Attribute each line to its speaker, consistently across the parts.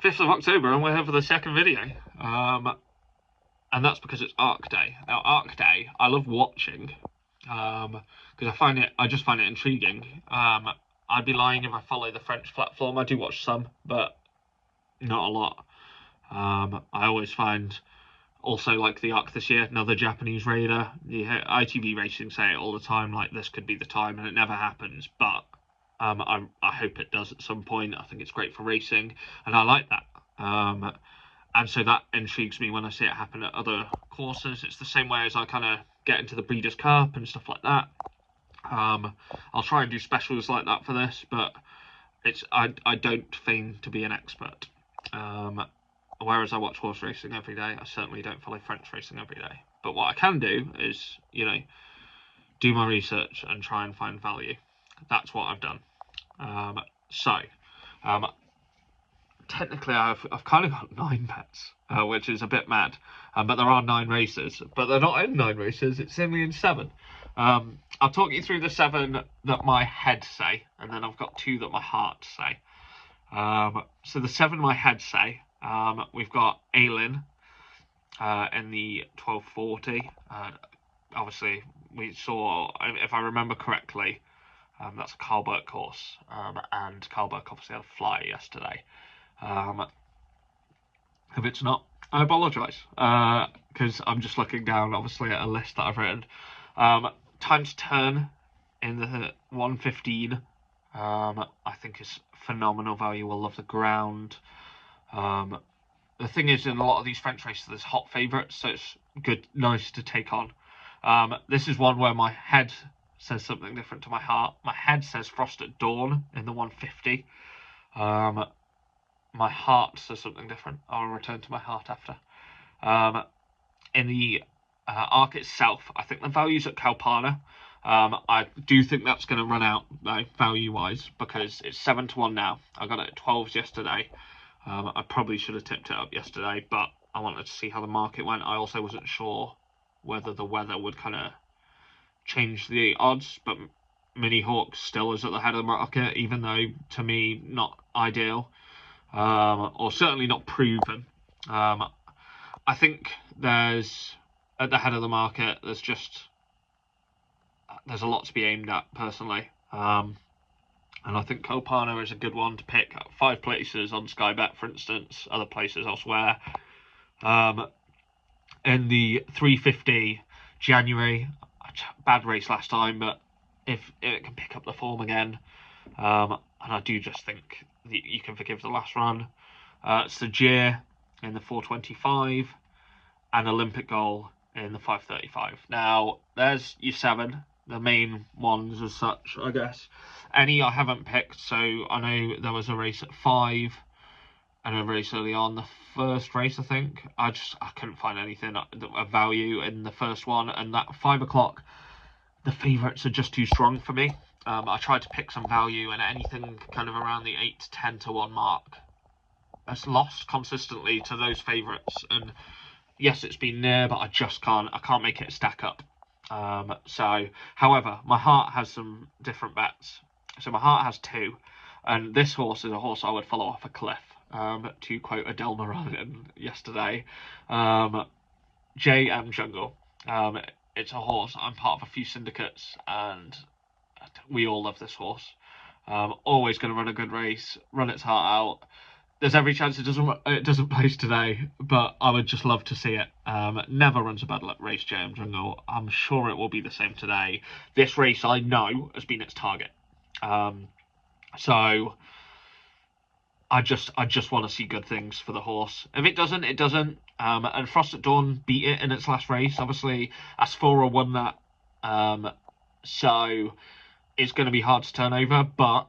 Speaker 1: 5th of October, and we're here for the second video. And that's because it's Arc Day. Now, Arc Day, I love watching, because I just find it intriguing. I'd be lying if I follow the French platform. I do watch some, but not a lot. I always find, also like the Arc this year, another Japanese raider. You hear ITV Racing say it all the time, like this could be the time, and it never happens. But I hope it does at some point. I think it's great for racing, and I like that. And so that intrigues me when I see it happen at other courses. It's the same way as I kind of get into the Breeders' Cup and stuff like that. I'll try and do specials like that for this, but I don't feign to be an expert. Whereas I watch horse racing every day, I certainly don't follow French racing every day. But what I can do is, do my research and try and find value. That's what I've done. Technically, I've kind of got 9 bets, which is a bit mad. But there are 9 races, but they're not in 9 races. It's only in 7. I'll talk you through the 7 that my head say, and then I've got 2 that my heart say. So the 7 my head say, we've got Aylin in the 1240. Obviously, we saw, if I remember correctly, that's a Carl Burke course, and Carl Burke obviously had a flyer yesterday. If it's not, I apologise, because I'm just looking down, obviously, at a list that I've written. Time to turn in the 115, I think is phenomenal value. We'll love the ground. The thing is, in a lot of these French races, there's hot favourites, so it's nice to take on. This is one where my head says something different to my heart. My head says Frost at Dawn in the 150. My heart says something different. I'll return to my heart after. In the Arc itself, I think the value's at Calpana. I do think that's going to run out value-wise, because it's 7-1 now. I got it at 12s yesterday. I probably should have tipped it up yesterday, but I wanted to see how the market went. I also wasn't sure whether the weather would kind of change the odds, but Mini Hawk still is at the head of the market, even though, to me, not ideal. Or certainly not proven. I think there's, at the head of the market, there's a lot to be aimed at, personally. And I think Copano is a good one to pick at 5 places on Sky Bet, for instance, other places elsewhere. In the 350 January, bad race last time, but if it can pick up the form again, and I do just think you can forgive the last run. It's the Gir in the 425 and Olympic Goal in the 535. Now, there's your 7, the main ones as such, I guess. Any I haven't picked, so I know there was a race at 5 and a race early on. The first race, I think, I couldn't find anything of value in the first one, and that 5 o'clock, the favourites are just too strong for me. I tried to pick some value, and anything kind of around the 8 to 10 to 1 mark has lost consistently to those favourites. And yes, it's been near, but I can't make it stack up. However, my heart has some different bets. So my heart has 2, and this horse is a horse I would follow off a cliff. To quote Adele Moran yesterday, JM Jungle. It's a horse. I'm part of a few syndicates, and we all love this horse. Always going to run a good race, run its heart out. There's every chance it doesn't place today, but I would just love to see it. Never runs a bad luck race, JM Jungle. I'm sure it will be the same today. This race, I know, has been its target. So I just want to see good things for the horse. If it doesn't, it doesn't. And Frost at Dawn beat it in its last race. Obviously, Asphora won that. So it's going to be hard to turn over, but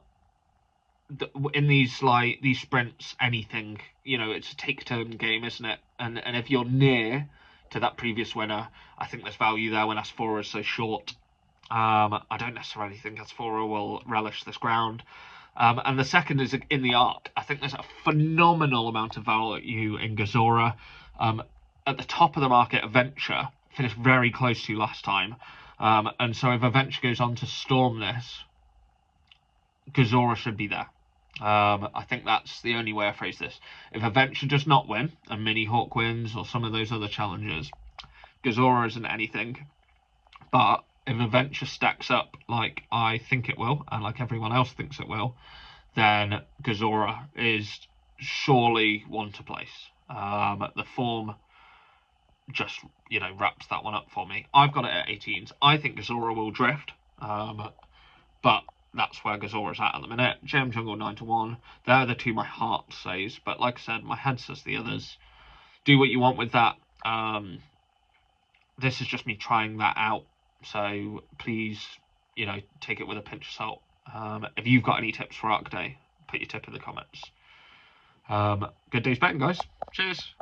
Speaker 1: in these sprints, anything, it's a take-turn game, isn't it? And if you're near to that previous winner, I think there's value there when Asphora is so short. I don't necessarily think Asphora will relish this ground. And the second is in the Arc. I think there's a phenomenal amount of value in Gazora. At the top of the market, Adventure finished very close to last time. And so if Adventure goes on to storm this, Gazora should be there. I think that's the only way I phrase this. If Adventure does not win, and Mini Hawk wins, or some of those other challengers, Gazora isn't anything. But if Adventure stacks up like I think it will, and like everyone else thinks it will, then Gazora is surely one to place. The form just, wraps that one up for me. I've got it at 18s. I think Gazora will drift, but that's where Gazora's at the minute. Gem Jungle 9-1. They're the two my heart says, but like I said, my head says the others. Do what you want with that. This is just me trying that out, so please, take it with a pinch of salt. If you've got any tips for Arc Day, put your tip in the comments. Good day's betting, guys. Cheers.